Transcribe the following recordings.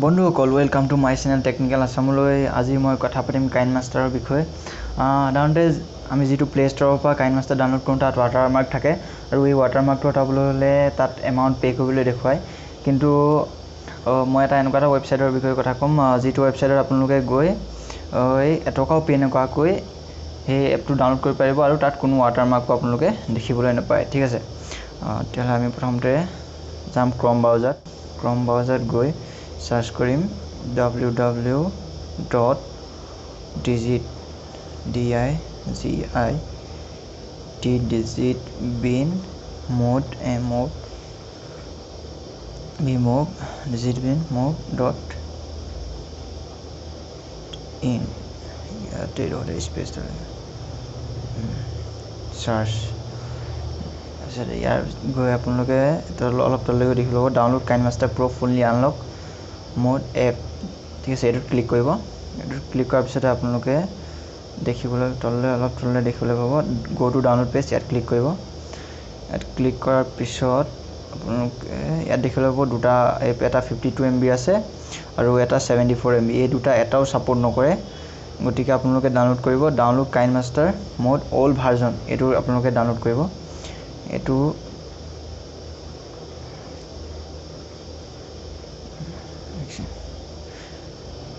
বন্ধুসকল welcome to my channel technical আসামলৈ আজি মই কথা পাতিম KineMasterৰ বিষয়ে সাধাৰণতে আমি যেটো প্লে ষ্টৰৰ পৰা KineMaster ডাউনলোড কৰোঁ তাত watermark থাকে আৰু এই watermarkটো হটাবলৈ হলে তাত এমাউন্ট পে কৰিবলৈ দেখুৱায় কিন্তু মই এটা এনেকুৱা ৱেবছাইটৰ বিষয়ে কথা কম যেটো ৱেবছাইটত আপোনালোকে গৈ এই এটকাও পে নকৰাকৈ এই এপটো ডাউনলোড কৰিব পাৰিব আৰু তাত কোনো watermark আপোনালোকে দেখিবলৈ নাপায় ঠিক আছে তেতিয়াহ'লে আমি প্ৰথমতে যাম ক্ৰম ব্ৰাউজাৰত গৈ search কৰিম www.digitbin mode digitbin.in ইয়াতে ৰলে স্পেস search আসলে ইয়াৰ গৈ আপোনালোকে অলপ তললৈ দেখিব download KineMaster Pro fully unlock mode app ঠিক আছে এটো ক্লিক কৰিব এটো ক্লিক কৰাৰ পিছত আপোনালোকে দেখিবলৈ অলপ তললৈ দেখিবলৈ পাব গো টু ডাউনলোড পেজ ইয়াত ক্লিক কৰিব ইয়াত ক্লিক কৰাৰ পিছত আপোনালোকে ইয়াত দেখিবলৈ পাব দুটা এপ এটা 52 MB আছে আৰু এটা 74 MB এই দুটা এটাও সাপোৰ্ট নকৰে গতিকে আপোনালোকে ডাউনলোড কৰিব download KineMaster mode all version এটো আপোনালোকে ডাউনলোড কৰিব এটো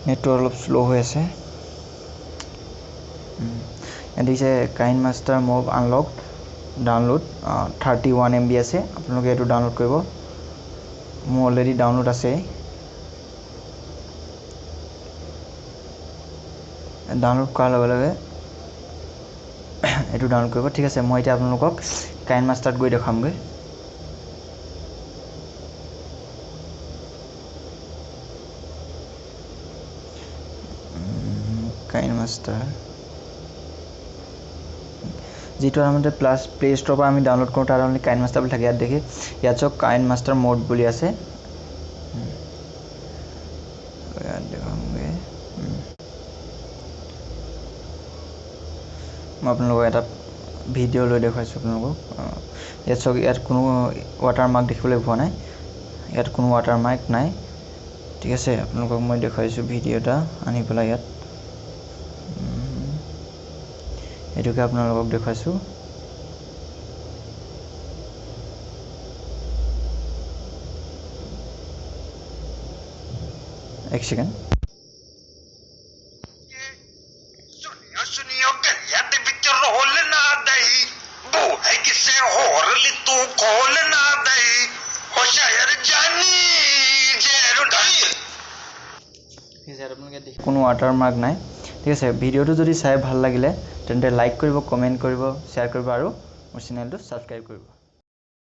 নেটটো অলপ স্লো হৈ আছে এদিছে KineMaster mode unlock download 31 MB আছে আপোনালোকে এটো ডাউনলোড কৰিব মোৰ অলৰেডি ডাউনলোড আছে ডাউনলোড কৰাৰ লগে লগে এটো ডাউনলোড কৰিব ঠিক আছে মই এতিয়া আপোনালোকক KineMasterত গৈ দেখামগৈ KineMaster যেটো আমাদের প্লাস প্লে স্টোর পৰা আমি ডাউনলোড কৰোঁ তাৰ অনলি KineMaster বুলি থাকে ইয়াত দেখি ইয়াত চক KineMaster মোড বুলি আছে ইয়াত দেখামগে মই আপোনালোকক এটা ভিডিও লৈ দেখাইছো আপোনালোকক ইয়াত চক ইয়াত কোনো watermark দেখিবলৈ পোৱা নাই ইয়াত কোনো watermark নাই ঠিক আছে আপোনালোকক মই দেখাইছো ভিডিওটা আনি পেলাই ইয়াত এটোকে আপোনালোকক দেখাইছো এক সেকেন্ড सुनियो करिया दे विच रोल ना दई बो है किसे होर ली तू खोल ना दई हो शायर जानी जेरो ढाई কোনো watermark নাই ঠিক আছে ভিডিওটো যদি চাই ভাল লাগিলে তেন্তে লাইক কৰিব কমেন্ট কৰিব শেয়াৰ কৰিব আৰু মোৰ চেনেলটো সাবস্ক্ৰাইব কৰিব